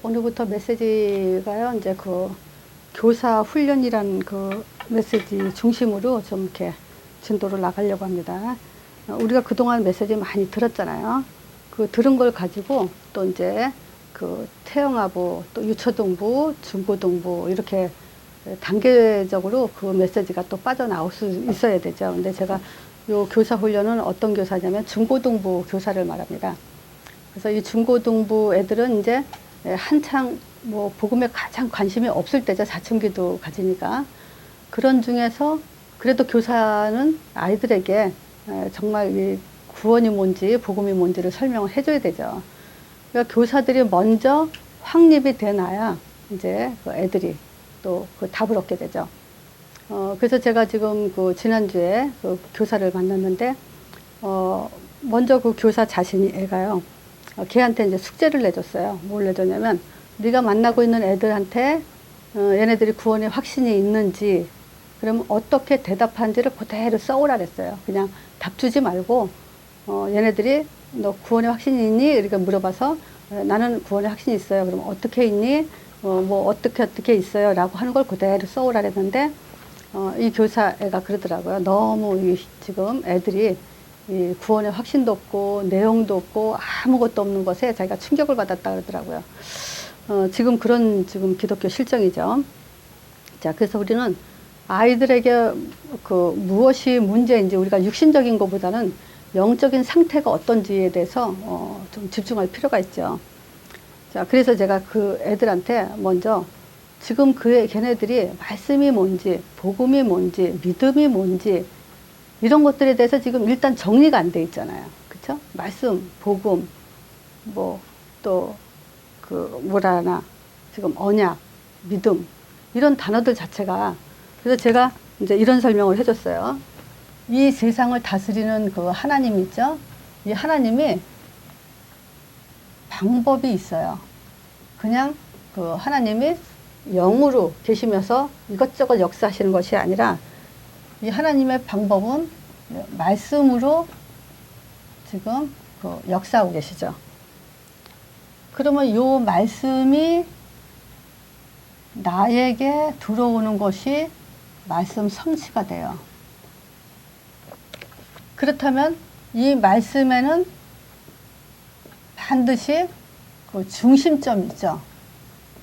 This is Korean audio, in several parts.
오늘부터 메시지가요, 이제 교사 훈련이란 메시지 중심으로 좀 이렇게 진도를 나가려고 합니다. 우리가 그동안 메시지 많이 들었잖아요. 들은 걸 가지고 또 이제 태영아부, 또 유초등부, 중고등부 이렇게 단계적으로 메시지가 또 빠져나올 수 있어야 되죠. 근데 제가 요 교사 훈련은 어떤 교사냐면 중고등부 교사를 말합니다. 그래서 이 중고등부 애들은 이제 한창 복음에 가장 관심이 없을 때죠. 사춘기도 가지니까. 그런 중에서 그래도 교사는 아이들에게 정말 이 구원이 뭔지 복음이 뭔지를 설명을 해줘야 되죠. 그러니까 교사들이 먼저 확립이 돼놔야 이제 애들이 또 답을 얻게 되죠. 그래서 제가 지금 지난주에 교사를 만났는데 먼저 교사 자신이 애가요. 걔한테 이제 숙제를 내줬어요. 뭘 내줬냐면 네가 만나고 있는 애들한테 얘네들이 구원의 확신이 있는지 그러면 어떻게 대답하는지를 그대로 써오라 그랬어요. 그냥 답 주지 말고 얘네들이 너 구원의 확신이 있니? 이렇게 물어봐서 나는 구원의 확신이 있어요. 그럼 어떻게 있니? 어떻게 있어요? 라고 하는 걸 그대로 써오라 그랬는데 이 교사 애가 그러더라고요. 너무 지금 애들이 이 구원의 확신도 없고 내용도 없고 아무것도 없는 것에 자기가 충격을 받았다 그러더라고요. 지금 그런 기독교 실정이죠. 자, 그래서 우리는 아이들에게 무엇이 문제인지 우리가 육신적인 것보다는 영적인 상태가 어떤지에 대해서 좀 집중할 필요가 있죠. 자, 그래서 제가 애들한테 먼저 지금 걔네들이 말씀이 뭔지, 복음이 뭔지, 믿음이 뭔지 이런 것들에 대해서 지금 일단 정리가 안 돼 있잖아요. 그쵸? 말씀, 복음, 또 뭐라 하나, 지금 언약, 믿음 이런 단어들 자체가 그래서 제가 이제 이런 설명을 해줬어요. 이 세상을 다스리는 하나님 있죠? 이 하나님이 방법이 있어요. 그냥 하나님이 영으로 계시면서 이것저것 역사하시는 것이 아니라 이 하나님의 방법은 말씀으로 지금 역사하고 계시죠. 그러면 이 말씀이 나에게 들어오는 것이 말씀 성취가 돼요. 그렇다면 이 말씀에는 반드시 중심점 있죠.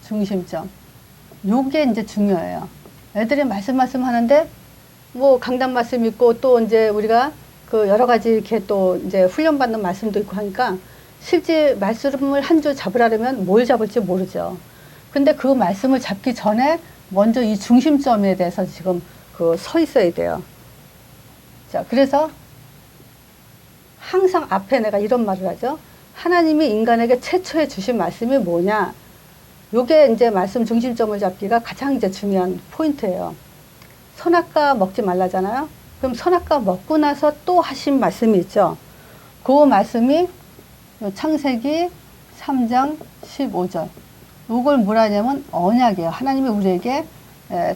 중심점. 요게 이제 중요해요. 애들이 말씀 하는데 강단 말씀 있고 또 이제 우리가 여러 가지 이렇게 또 이제 훈련받는 말씀도 있고 하니까 실제 말씀을 한 줄 잡으려면 뭘 잡을지 모르죠. 근데 그 말씀을 잡기 전에 먼저 이 중심점에 대해서 지금 서 있어야 돼요. 자, 그래서 항상 앞에 내가 이런 말을 하죠. 하나님이 인간에게 최초에 주신 말씀이 뭐냐? 요게 이제 말씀 중심점을 잡기가 가장 이제 중요한 포인트예요. 선악과 먹지 말라잖아요. 그럼 선악과 먹고 나서 또 하신 말씀이 있죠. 그 말씀이 창세기 3장 15절. 이걸 뭐라 하냐면 언약이에요. 하나님이 우리에게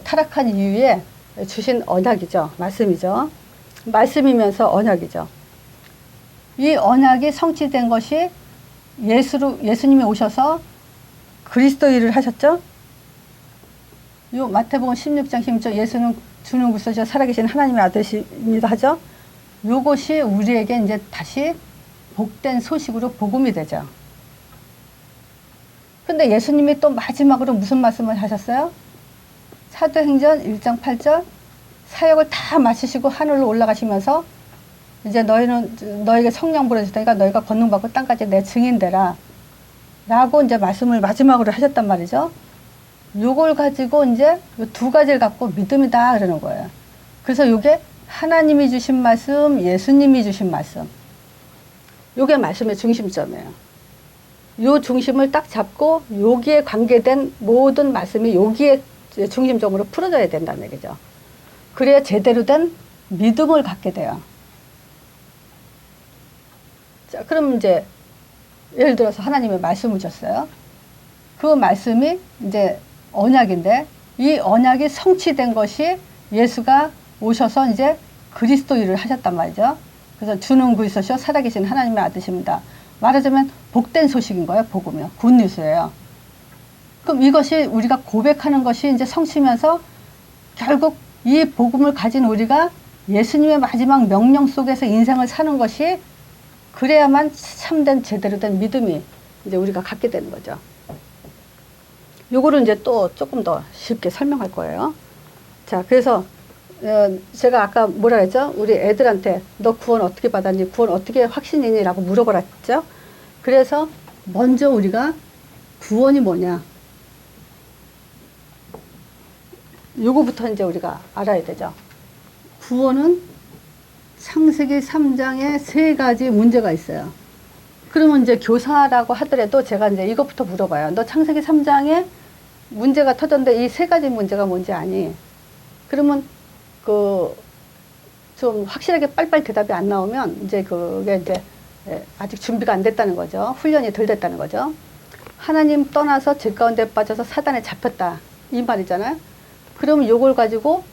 타락한 이후에 주신 언약이죠. 말씀이죠. 말씀이면서 언약이죠. 이 언약이 성취된 것이 예수님이 오셔서 그리스도 일을 하셨죠. 요 마태복음 16장 16절 예수는 주는 그리스도시요 살아계신 하나님의 아들이십니다 하죠. 요것이 우리에게 이제 다시 복된 소식으로 복음이 되죠. 근데 예수님이 또 마지막으로 무슨 말씀을 하셨어요? 사도행전 1장 8절 사역을 다 마치시고 하늘로 올라가시면서 이제 너에게 성령 부어주시니까 너희가 권능받고 땅까지 내 증인되라 라고 이제 말씀을 마지막으로 하셨단 말이죠. 요걸 가지고 이제 요 두 가지를 갖고 믿음이다 그러는 거예요. 그래서 요게 하나님이 주신 말씀, 예수님이 주신 말씀. 요게 말씀의 중심점이에요. 요 중심을 딱 잡고 여기에 관계된 모든 말씀이 여기에 중심점으로 풀어져야 된다는 얘기죠. 그래야 제대로 된 믿음을 갖게 돼요. 자, 그럼 이제 예를 들어서 하나님의 말씀을 줬어요. 그 말씀이 이제 언약인데 이 언약이 성취된 것이 예수가 오셔서 이제 그리스도 일을 하셨단 말이죠. 그래서 주는 그리스도시요 살아계신 하나님의 아들이십니다. 말하자면 복된 소식인 거예요. 복음이요. 굿뉴스예요. 그럼 이것이 우리가 고백하는 것이 이제 성취면서 결국 이 복음을 가진 우리가 예수님의 마지막 명령 속에서 인생을 사는 것이 그래야만 참된 제대로 된 믿음이 이제 우리가 갖게 되는 거죠. 요거를 이제 또 조금 더 쉽게 설명할 거예요. 자, 그래서 제가 아까 뭐라 했죠? 우리 애들한테 너 구원 어떻게 받았니? 구원 어떻게 확신이니? 라고 물어보라 했죠? 그래서 먼저 우리가 구원이 뭐냐? 요거부터 이제 우리가 알아야 되죠. 구원은 창세기 3장에 3가지 문제가 있어요. 그러면 이제 교사라고 하더라도 제가 이제 이것부터 물어봐요. 너 창세기 3장에 문제가 터졌는데 이 3가지 문제가 뭔지 아니? 그러면 좀 확실하게 빨리빨리 대답이 안 나오면 이제 그게 이제 아직 준비가 안 됐다는 거죠. 훈련이 덜 됐다는 거죠. 하나님 떠나서 죄 가운데 빠져서 사단에 잡혔다. 이 말이잖아요. 그러면 요걸 가지고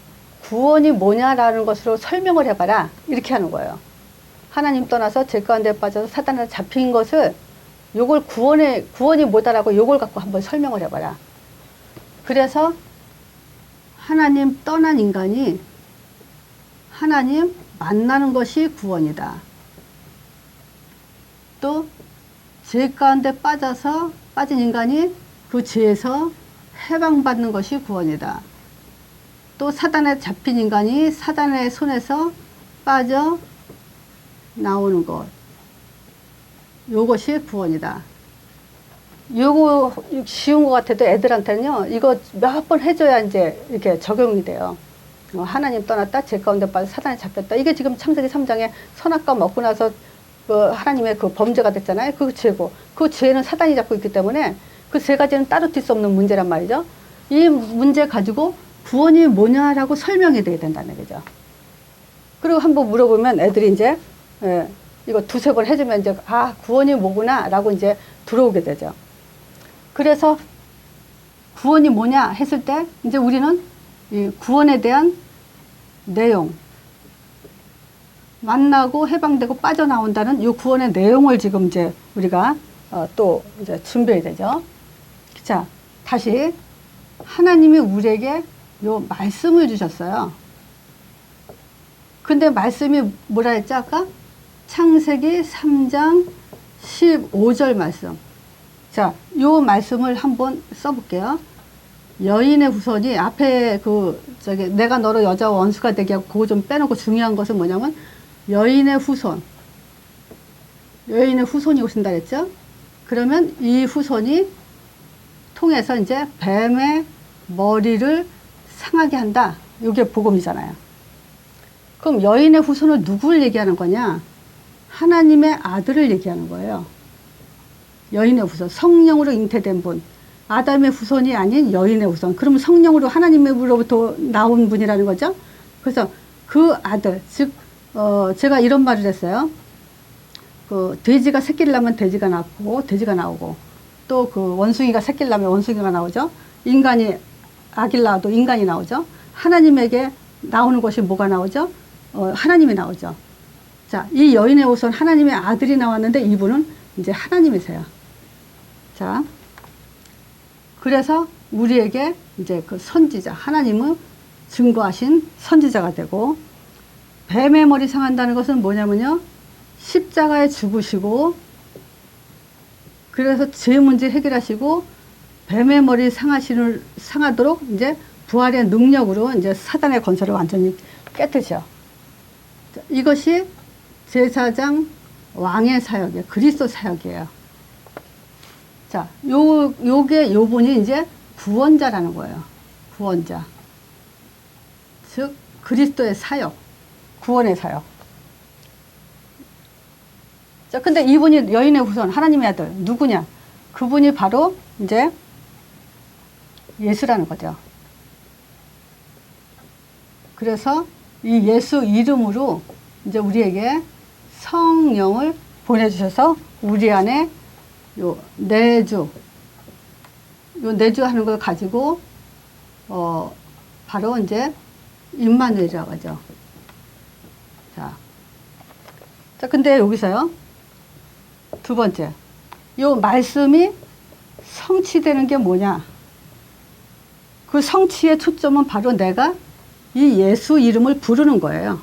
구원이 뭐냐라는 것으로 설명을 해봐라. 이렇게 하는 거예요. 하나님 떠나서 죄 가운데 빠져서 사단에 잡힌 것을 요걸 구원이 뭐다라고 요걸 갖고 한번 설명을 해봐라. 그래서 하나님 떠난 인간이 하나님 만나는 것이 구원이다. 또 죄 가운데 빠진 인간이 그 죄에서 해방받는 것이 구원이다. 또 사단에 잡힌 인간이 사단의 손에서 빠져 나오는 것. 요것이 구원이다. 요거 쉬운 것 같아도 애들한테는요, 이거 몇 번 해줘야 이제 이렇게 적용이 돼요. 하나님 떠났다, 죄 가운데 빠져 사단에 잡혔다. 이게 지금 창세기 3장에 선악과 먹고 나서 하나님의 그 범죄가 됐잖아요. 그 죄고. 그 죄는 사단이 잡고 있기 때문에 그 세 가지는 따로 뛸 수 없는 문제란 말이죠. 이 문제 가지고 구원이 뭐냐라고 설명이 돼야 된다는 거죠. 그리고 한번 물어보면 애들이 이제, 이거 2-3번 해주면 이제, 아, 구원이 뭐구나, 라고 이제 들어오게 되죠. 그래서 구원이 뭐냐 했을 때, 이제 우리는 이 구원에 대한 내용, 만나고 해방되고 빠져나온다는 이 구원의 내용을 지금 이제 우리가 또 이제 준비해야 되죠. 자, 다시 하나님이 우리에게 요 말씀을 주셨어요. 근데 말씀이 뭐라 했죠, 아까? 창세기 3장 15절 말씀. 자, 요 말씀을 한번 써볼게요. 여인의 후손이 앞에 내가 너로 여자와 원수가 되게 하고 그거 좀 빼놓고 중요한 것은 뭐냐면 여인의 후손이 오신다 그랬죠? 그러면 이 후손이 통해서 이제 뱀의 머리를 상하게 한다. 이게 복음이잖아요. 그럼 여인의 후손은 누구를 얘기하는 거냐? 하나님의 아들을 얘기하는 거예요. 여인의 후손, 성령으로 잉태된 분. 아담의 후손이 아닌 여인의 후손. 그러면 성령으로 하나님으로부터 나온 분이라는 거죠. 그래서 그 아들, 즉 제가 이런 말을 했어요. 돼지가 새끼를 낳으면 돼지가 나오고 또 원숭이가 새끼를 낳으면 원숭이가 나오죠. 인간이 아기를 낳아도 인간이 나오죠. 하나님에게 나오는 것이 뭐가 나오죠? 하나님이 나오죠. 자, 이 여인의 후손 하나님의 아들이 나왔는데 이분은 이제 하나님이세요. 자, 그래서 우리에게 이제 그 선지자, 하나님은 증거하신 선지자가 되고, 뱀의 머리 상한다는 것은 뭐냐면요, 십자가에 죽으시고, 그래서 죄 문제 해결하시고, 뱀의 머리 상하도록 이제 부활의 능력으로 이제 사단의 권세를 완전히 깨뜨죠. 이것이 제사장 왕의 사역이에요. 그리스도 사역이에요. 자, 요분이 이제 구원자라는 거예요. 구원자. 즉, 그리스도의 사역. 구원의 사역. 자, 근데 이분이 여인의 후손, 하나님의 아들, 누구냐? 그분이 바로 이제 예수라는 거죠. 그래서 이 예수 이름으로 이제 우리에게 성령을 보내주셔서 우리 안에 요 내주 하는 걸 가지고 바로 이제 임마누엘이라고 하죠. 자, 근데 여기서요, 두 번째, 요 말씀이 성취되는 게 뭐냐? 그 성취의 초점은 바로 내가 이 예수 이름을 부르는 거예요.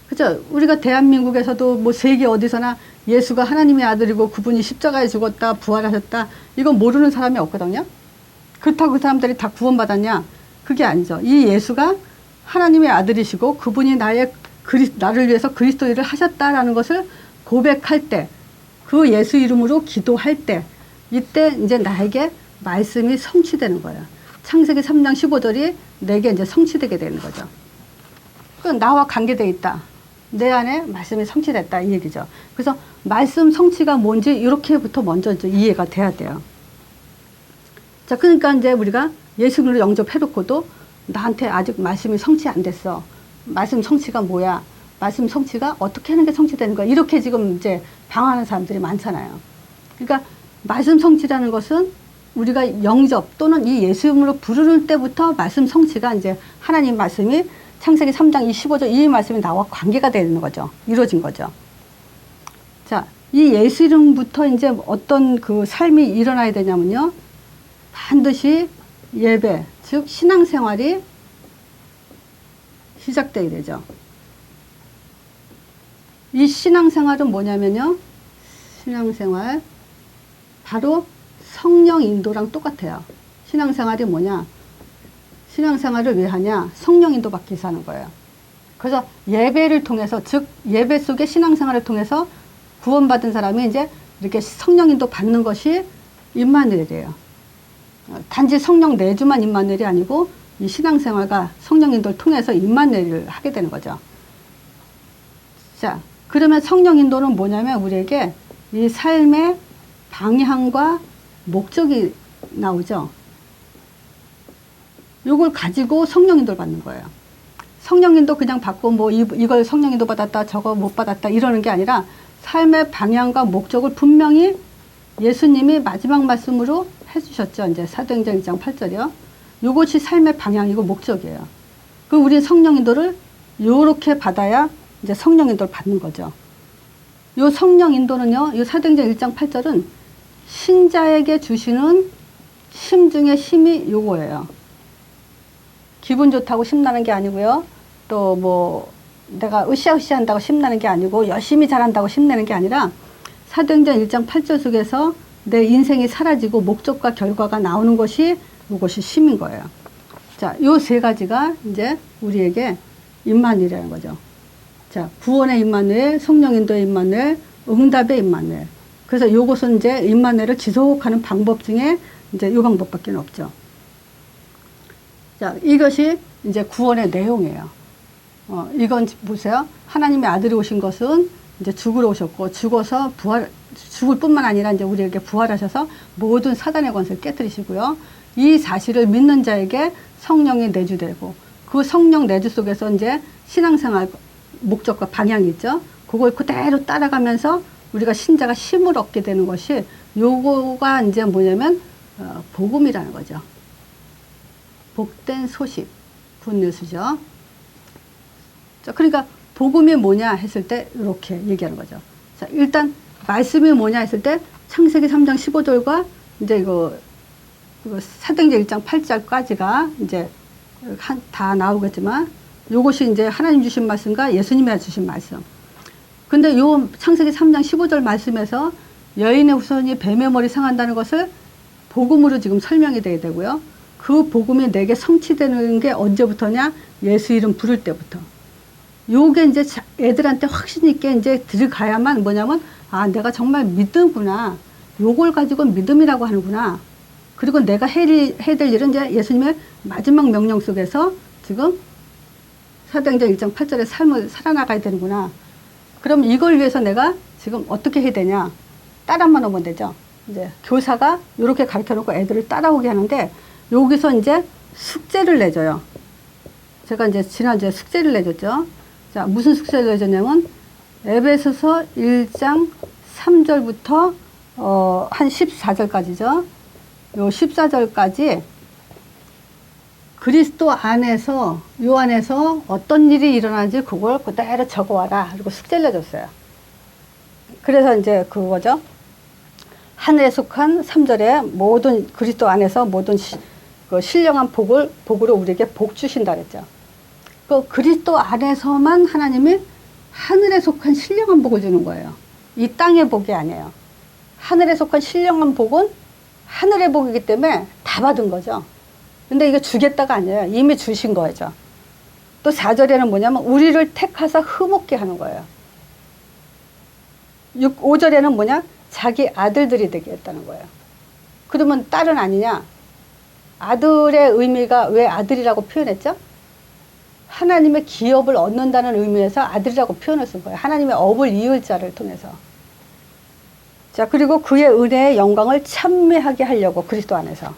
그죠? 우리가 대한민국에서도 뭐 세계 어디서나 예수가 하나님의 아들이고 그분이 십자가에 죽었다, 부활하셨다, 이건 모르는 사람이 없거든요. 그렇다고 그 사람들이 다 구원받았냐? 그게 아니죠. 이 예수가 하나님의 아들이시고 그분이 나를 위해서 그리스도 일을 하셨다라는 것을 고백할 때, 그 예수 이름으로 기도할 때, 이때 이제 나에게 말씀이 성취되는 거예요. 창세기 3장 15절이 내게 이제 성취되게 되는 거죠. 그 나와 관계되어 있다. 내 안에 말씀이 성취됐다, 이 얘기죠. 그래서 말씀 성취가 뭔지 이렇게부터 먼저 이제 이해가 돼야 돼요. 자, 그러니까 이제 우리가 예수를 영접해놓고도 나한테 아직 말씀이 성취 안 됐어. 말씀 성취가 뭐야? 말씀 성취가 어떻게 하는 게 성취되는 거야? 이렇게 지금 이제 방황하는 사람들이 많잖아요. 그러니까 말씀 성취라는 것은 우리가 영접 또는 이 예수 이름으로 부르는 때부터 말씀 성취가 이제 하나님 말씀이 창세기 3장 25절 이 말씀이 나와 관계가 되는 거죠. 이루어진 거죠. 자, 이 예수 이름부터 이제 어떤 그 삶이 일어나야 되냐면요. 반드시 예배, 즉 신앙생활이 시작되게 되죠. 이 신앙생활은 뭐냐면요. 신앙생활 바로 성령 인도랑 똑같아요. 신앙생활이 뭐냐? 신앙생활을 왜 하냐? 성령 인도 받기 위해서 하는 거예요. 그래서 예배를 통해서, 즉 예배 속의 신앙생활을 통해서 구원받은 사람이 이제 이렇게 성령 인도 받는 것이 임마누엘이에요. 단지 성령 내주만 임마누엘이 아니고 이 신앙생활과 성령 인도를 통해서 임마누엘을 하게 되는 거죠. 자, 그러면 성령 인도는 뭐냐면 우리에게 이 삶의 방향과 목적이 나오죠. 요걸 가지고 성령 인도를 받는 거예요. 성령 인도 그냥 받고 뭐 이걸 성령 인도 받았다, 저거 못 받았다 이러는 게 아니라 삶의 방향과 목적을 분명히 예수님이 마지막 말씀으로 해주셨죠. 이제 사도행전 1장 8절이요. 요것이 삶의 방향이고 목적이에요. 그럼 우리는 성령 인도를 요렇게 받아야 이제 성령 인도를 받는 거죠. 요 성령 인도는요, 요 사도행전 1장 8절은 신자에게 주시는 심 중에 심이 요거예요. 기분 좋다고 심나는 게 아니고요. 또 뭐 내가 으쌰으쌰 한다고 심나는 게 아니고 열심히 잘한다고 심내는 게 아니라 사도행전 1장 8절 속에서 내 인생이 사라지고 목적과 결과가 나오는 것이 이것이 심인 거예요. 자, 요 세 가지가 이제 우리에게 임마누엘이라는 거죠. 자, 구원의 임마누엘, 성령 인도의 임마누엘, 응답의 임마누엘. 그래서 요것은 이제 임마누엘을 지속하는 방법 중에 이제 요 방법밖에 없죠. 자, 이것이 이제 구원의 내용이에요. 이건 보세요. 하나님의 아들이 오신 것은 이제 죽으러 오셨고, 죽어서 죽을 뿐만 아니라 이제 우리에게 부활하셔서 모든 사단의 권세를 깨뜨리시고요. 이 사실을 믿는 자에게 성령이 내주되고, 그 성령 내주 속에서 이제 신앙생활 목적과 방향이 있죠. 그걸 그대로 따라가면서 우리가 신자가 힘을 얻게 되는 것이 요거가 이제 뭐냐면 복음이라는 거죠. 복된 소식, 굿뉴스죠. 자, 그러니까 복음이 뭐냐 했을 때 이렇게 얘기하는 거죠. 자, 일단 말씀이 뭐냐 했을 때 창세기 3장 15절과 이제 이거 사도행전 1장 8절까지가 이제 다 나오겠지만 요것이 이제 하나님 주신 말씀과 예수님이 주신 말씀. 근데 요 창세기 3장 15절 말씀에서 여인의 후손이 뱀의 머리 상한다는 것을 복음으로 지금 설명이 돼야 되고요. 그 복음이 내게 성취되는 게 언제부터냐? 예수 이름 부를 때부터. 요게 이제 애들한테 확신 있게 이제 들어가야만 뭐냐면, 아, 내가 정말 믿는구나. 요걸 가지고 믿음이라고 하는구나. 그리고 내가 해야 될 일은 이제 예수님의 마지막 명령 속에서 지금 사도행전 1장 8절의 삶을 살아나가야 되는구나. 그럼 이걸 위해서 내가 지금 어떻게 해야 되냐? 따라만 오면 되죠. 이제 교사가 이렇게 가르쳐 놓고 애들을 따라오게 하는데, 여기서 이제 숙제를 내줘요. 제가 이제 지난주에 숙제를 내줬죠. 자, 무슨 숙제를 내줬냐면, 에베소서 1장 3절부터 한 14절까지죠. 요 14절까지 그리스도 안에서, 요 안에서 어떤 일이 일어나는지 그걸 그대로 적어와라. 그리고 숙제를 내줬어요. 그래서 이제 그거죠. 하늘에 속한 3절에 모든 그리스도 안에서 모든 그 신령한 복으로 우리에게 복 주신다 그랬죠. 그 그리스도 안에서만 하나님이 하늘에 속한 신령한 복을 주는 거예요. 이 땅의 복이 아니에요. 하늘에 속한 신령한 복은 하늘의 복이기 때문에 다 받은 거죠. 근데 이게 주겠다가 아니에요. 이미 주신 거죠. 또 4절에는 뭐냐면 우리를 택하사 흠없게 하는 거예요. 5절에는 뭐냐? 자기 아들들이 되게 했다는 거예요. 그러면 딸은 아니냐? 아들의 의미가 왜 아들이라고 표현했죠? 하나님의 기업을 얻는다는 의미에서 아들이라고 표현을 쓴 거예요. 하나님의 업을 이을 자를 통해서. 자, 그리고 그의 은혜의 영광을 찬미하게 하려고 그리스도 안에서.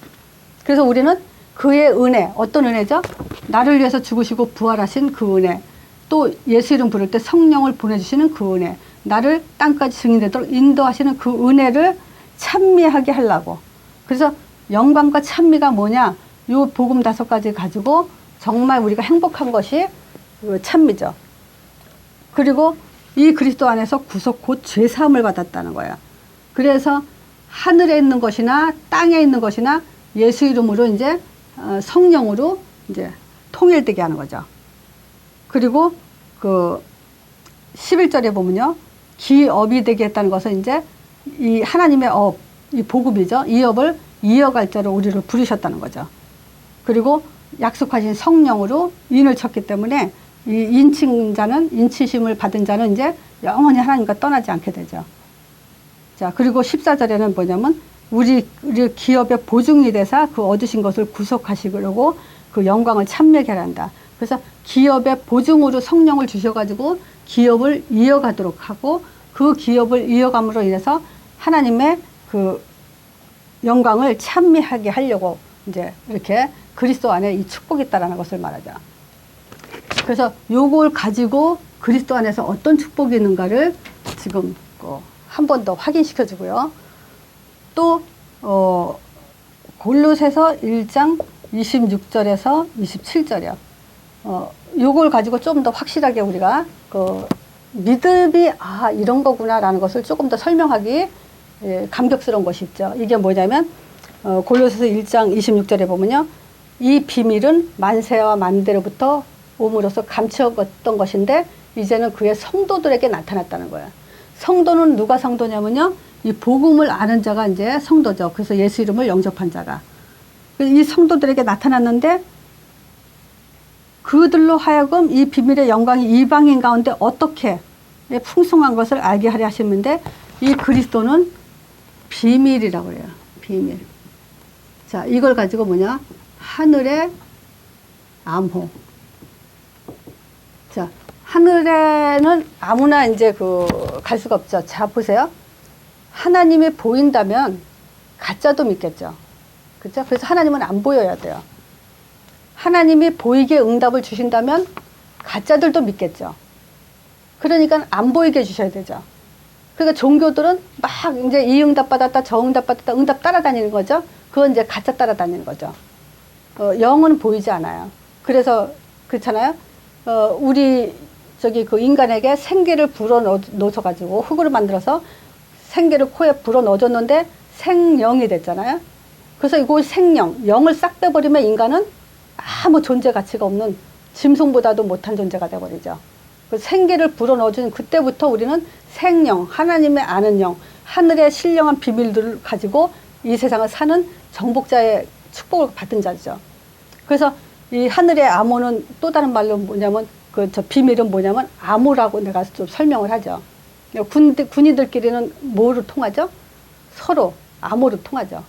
그래서 우리는 그의 은혜, 어떤 은혜죠? 나를 위해서 죽으시고 부활하신 그 은혜. 또 예수 이름 부를 때 성령을 보내주시는 그 은혜. 나를 땅까지 증인되도록 인도하시는 그 은혜를 찬미하게 하려고. 그래서 영광과 찬미가 뭐냐? 요 복음 5가지 가지고 정말 우리가 행복한 것이 찬미죠. 그리고 이 그리스도 안에서 구속 곧 죄사함을 받았다는 거예요. 그래서 하늘에 있는 것이나 땅에 있는 것이나 예수 이름으로 이제 성령으로 이제 통일되게 하는 거죠. 그리고 그 11절에 보면요. 기업이 되게 했다는 것은 이제 이 하나님의 업, 이 복음이죠. 이 업을 이어갈 자로 우리를 부르셨다는 거죠. 그리고 약속하신 성령으로 인을 쳤기 때문에 이 인치심을 받은 자는 이제 영원히 하나님과 떠나지 않게 되죠. 자, 그리고 14절에는 뭐냐면 우리 기업의 보증이 되사 그 얻으신 것을 구속하시려고 그 영광을 찬미하게 한다. 그래서 기업의 보증으로 성령을 주셔가지고 기업을 이어가도록 하고 그 기업을 이어감으로 인해서 하나님의 그 영광을 찬미하게 하려고 이제 이렇게 그리스도 안에 이 축복이 있다라는 것을 말하죠. 그래서 요걸 가지고 그리스도 안에서 어떤 축복이 있는가를 지금 한 번 더 확인시켜 주고요. 또 골로새서 1장 26절에서 27절이요. 요걸 가지고 좀 더 확실하게 우리가 믿음이 이런 거구나라는 것을 조금 더 설명하기 감격스러운 것이 있죠. 이게 뭐냐면 골로새서 1장 26절에 보면요. 이 비밀은 만세와 만대로부터 옴으로써 감추었던 것인데 이제는 그의 성도들에게 나타났다는 거예요. 성도는 누가 성도냐면요. 이 복음을 아는 자가 이제 성도죠. 그래서 예수 이름을 영접한 자가. 이 성도들에게 나타났는데 그들로 하여금 이 비밀의 영광이 이방인 가운데 어떻게 풍성한 것을 알게 하려 하시는데 이 그리스도는 비밀이라고 그래요. 비밀. 자, 이걸 가지고 뭐냐? 하늘의 암호. 자, 하늘에는 아무나 이제 갈 수가 없죠. 자, 보세요. 하나님이 보인다면 가짜도 믿겠죠. 그렇죠? 그래서 하나님은 안 보여야 돼요. 하나님이 보이게 응답을 주신다면 가짜들도 믿겠죠. 그러니까 안 보이게 해주셔야 되죠. 그러니까 종교들은 막 이제 이 응답 받았다, 저 응답 받았다, 응답 따라다니는 거죠. 그건 이제 가짜 따라다니는 거죠. 영은 보이지 않아요. 그래서 그렇잖아요. 우리 그 인간에게 생기를 불어 넣어가지고 흙으로 만들어서 생기를 코에 불어 넣어줬는데 생령이 됐잖아요. 그래서 이거 생령, 영을 싹 빼버리면 인간은 아무 존재 가치가 없는 짐승보다도 못한 존재가 돼버리죠. 그 생기를 불어 넣어준 그때부터 우리는 생령, 하나님의 아는 영, 하늘의 신령한 비밀들을 가지고 이 세상을 사는 정복자의 축복을 받은 자죠. 그래서 이 하늘의 암호는 또 다른 말로 뭐냐면 저 비밀은 뭐냐면 암호라고 내가 좀 설명을 하죠. 군인들끼리는 뭐로 통하죠? 서로 암호로 통하죠.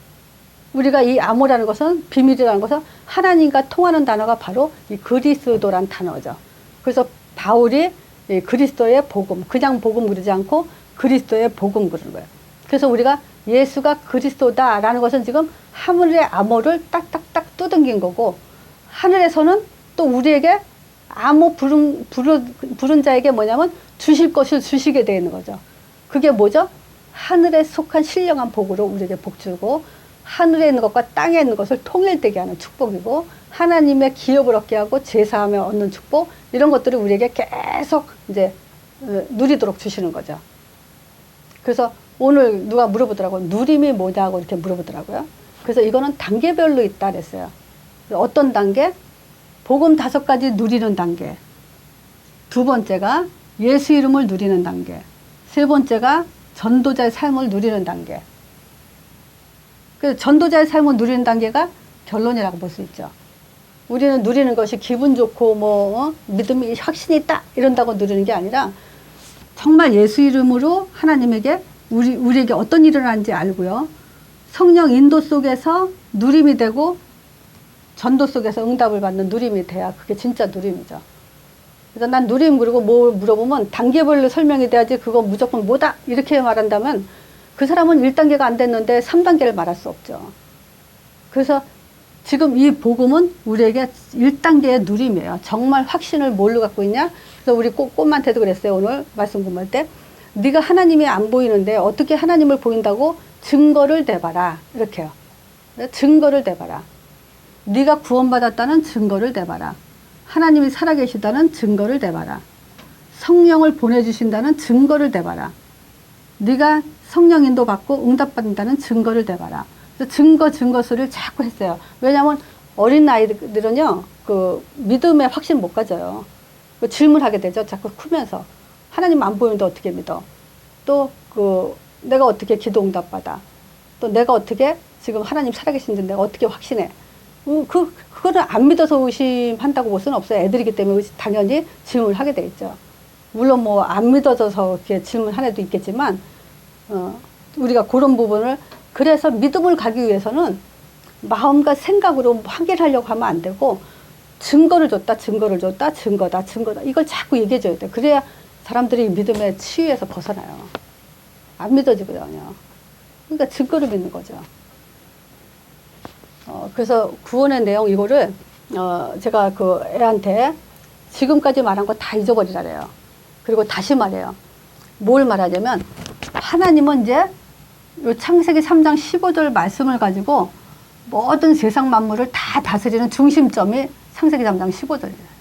우리가 이 암호라는 것은 비밀이라는 것은 하나님과 통하는 단어가 바로 이 그리스도란 단어죠. 그래서 바울이 이 그리스도의 복음, 그냥 복음 그러지 않고 그리스도의 복음 그러는 거예요. 그래서 우리가 예수가 그리스도다라는 것은 지금 하늘의 암호를 딱딱딱 두둥긴 거고 하늘에서는 또 우리에게 암호 부른 자에게 뭐냐면 주실 것을 주시게 되어 있는 거죠. 그게 뭐죠? 하늘에 속한 신령한 복으로 우리에게 복 주고 하늘에 있는 것과 땅에 있는 것을 통일되게 하는 축복이고 하나님의 기업을 얻게 하고 제사하며 얻는 축복 이런 것들을 우리에게 계속 이제 누리도록 주시는 거죠. 그래서 오늘 누가 물어보더라고요. 누림이 뭐냐고 이렇게 물어보더라고요. 그래서 이거는 단계별로 있다 그랬어요. 어떤 단계? 복음 5가지 누리는 단계. 두 번째가 예수 이름을 누리는 단계. 세 번째가 전도자의 삶을 누리는 단계. 그 전도자의 삶을 누리는 단계가 결론이라고 볼 수 있죠. 우리는 누리는 것이 기분 좋고 믿음이 확신이 있다 이런다고 누리는 게 아니라 정말 예수 이름으로 하나님에게 우리에게 어떤 일을 하는지 알고요. 성령 인도 속에서 누림이 되고 전도 속에서 응답을 받는 누림이 돼야 그게 진짜 누림이죠. 그래서 난 누림 그리고 뭐 물어보면 단계별로 설명이 돼야지 그거 무조건 뭐다 이렇게 말한다면 그 사람은 1단계가 안 됐는데 3단계를 말할 수 없죠. 그래서 지금 이 복음은 우리에게 1단계의 누림이에요. 정말 확신을 뭘로 갖고 있냐? 그래서 우리 꽃만테도 그랬어요. 오늘 말씀 공부할 때. 네가 하나님이 안 보이는데 어떻게 하나님을 보인다고? 증거를 대봐라. 이렇게요. 증거를 대봐라. 네가 구원받았다는 증거를 대봐라. 하나님이 살아계시다는 증거를 대봐라. 성령을 보내주신다는 증거를 대봐라. 네가 성령 인도 받고 응답받는다는 증거를 대봐라. 증거 소리를 자꾸 했어요. 왜냐하면 어린 아이들은요, 그 믿음의 확신 못 가져요. 질문하게 되죠. 자꾸 크면서. 하나님 안 보이는데 어떻게 믿어? 또 내가 어떻게 기도 응답받아? 또 내가 어떻게 지금 하나님 살아계신데 내가 어떻게 확신해? 그거를 안 믿어서 의심한다고 볼 수는 없어요. 애들이기 때문에 당연히 질문을 하게 돼 있죠. 물론 뭐 안 믿어져서 이렇게 질문한 애도 있겠지만, 우리가 그런 부분을 그래서 믿음을 가기 위해서는 마음과 생각으로 확인을 하려고 하면 안 되고 증거를 줬다. 증거다. 이걸 자꾸 얘기해 줘야 돼. 그래야 사람들이 믿음의 치유에서 벗어나요. 안 믿어지거든요. 그러니까 증거를 믿는 거죠. 그래서 구원의 내용 이거를 제가 그 애한테 지금까지 말한 거 다 잊어버리라 그래요. 그리고 다시 말해요. 뭘 말하냐면 하나님은 이제 요 창세기 3장 15절 말씀을 가지고 모든 세상 만물을 다 다스리는 중심점이 창세기 3장 15절이에요.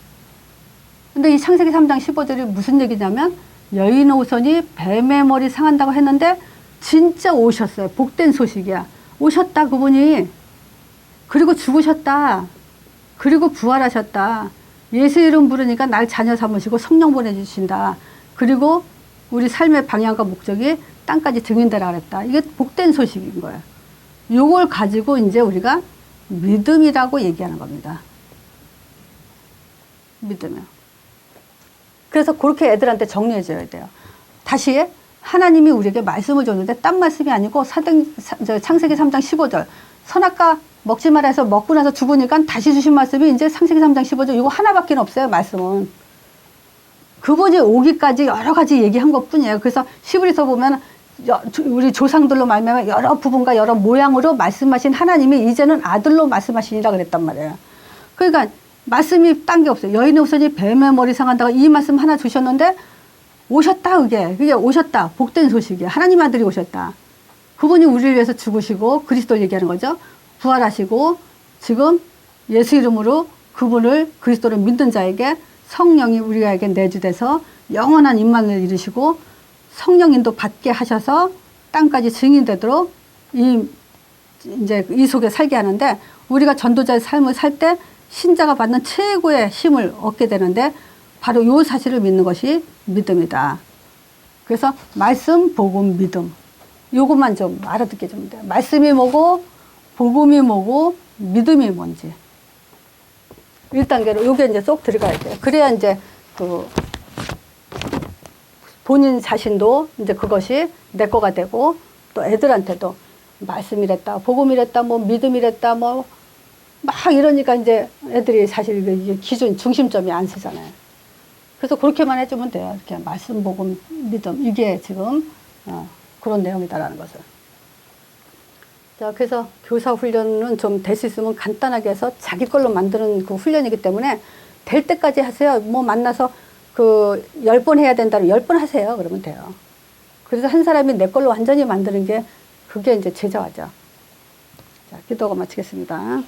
근데 이 창세기 3장 15절이 무슨 얘기냐면 여인의 후손이 뱀의 머리 상한다고 했는데 진짜 오셨어요. 복된 소식이야. 오셨다 그분이. 그리고 죽으셨다. 그리고 부활하셨다. 예수 이름 부르니까 날 자녀 삼으시고 성령 보내주신다. 그리고 우리 삶의 방향과 목적이 땅까지 증인되라 그랬다. 이게 복된 소식인 거예요. 요걸 가지고 이제 우리가 믿음이라고 얘기하는 겁니다. 믿음이요. 그래서 그렇게 애들한테 정리해 줘야 돼요. 다시 하나님이 우리에게 말씀을 줬는데 딴 말씀이 아니고 창세기 3장 15절 선악과 먹지 마라 해서 먹고 나서 죽으니까 다시 주신 말씀이 이제 창세기 3장 15절 이거 하나밖에 없어요. 말씀은. 그분이 오기까지 여러 가지 얘기한 것 뿐이에요. 그래서 히브리서 보면 우리 조상들로 말미암아 여러 부분과 여러 모양으로 말씀하신 하나님이 이제는 아들로 말씀하시니라 그랬단 말이에요. 그러니까 말씀이 딴 게 없어요. 여인의 후손이 뱀의 머리 상한다고 이 말씀 하나 주셨는데 오셨다 그게 오셨다. 복된 소식이에요. 하나님 아들이 오셨다. 그분이 우리를 위해서 죽으시고 그리스도를 얘기하는 거죠. 부활하시고 지금 예수 이름으로 그분을 그리스도를 믿는 자에게 성령이 우리에게 내주돼서 영원한 임만을 이루시고 성령 인도 받게 하셔서 땅까지 증인되도록 이제 이 속에 살게 하는데 우리가 전도자의 삶을 살 때 신자가 받는 최고의 힘을 얻게 되는데 바로 이 사실을 믿는 것이 믿음이다. 그래서 말씀, 복음, 믿음 요것만 좀 알아듣게 좀 돼요. 말씀이 뭐고 복음이 뭐고 믿음이 뭔지 1단계로 요게 이제 쏙 들어가야 돼요. 그래야 이제 그 본인 자신도 이제 그것이 내 거가 되고 또 애들한테도 말씀이랬다, 복음이랬다, 뭐 믿음이랬다, 뭐 막 이러니까 이제 애들이 사실 이게 기준 중심점이 안 서잖아요. 그래서 그렇게만 해주면 돼요. 이렇게 말씀, 복음, 믿음 이게 지금 그런 내용이다라는 것을. 자, 그래서 교사 훈련은 좀 될 수 있으면 간단하게 해서 자기 걸로 만드는 그 훈련이기 때문에 될 때까지 하세요. 뭐 만나서 그 10번 해야 된다면 10번 하세요. 그러면 돼요. 그래서 한 사람이 내 걸로 완전히 만드는 게 그게 이제 제자화죠. 자, 기도하고 마치겠습니다.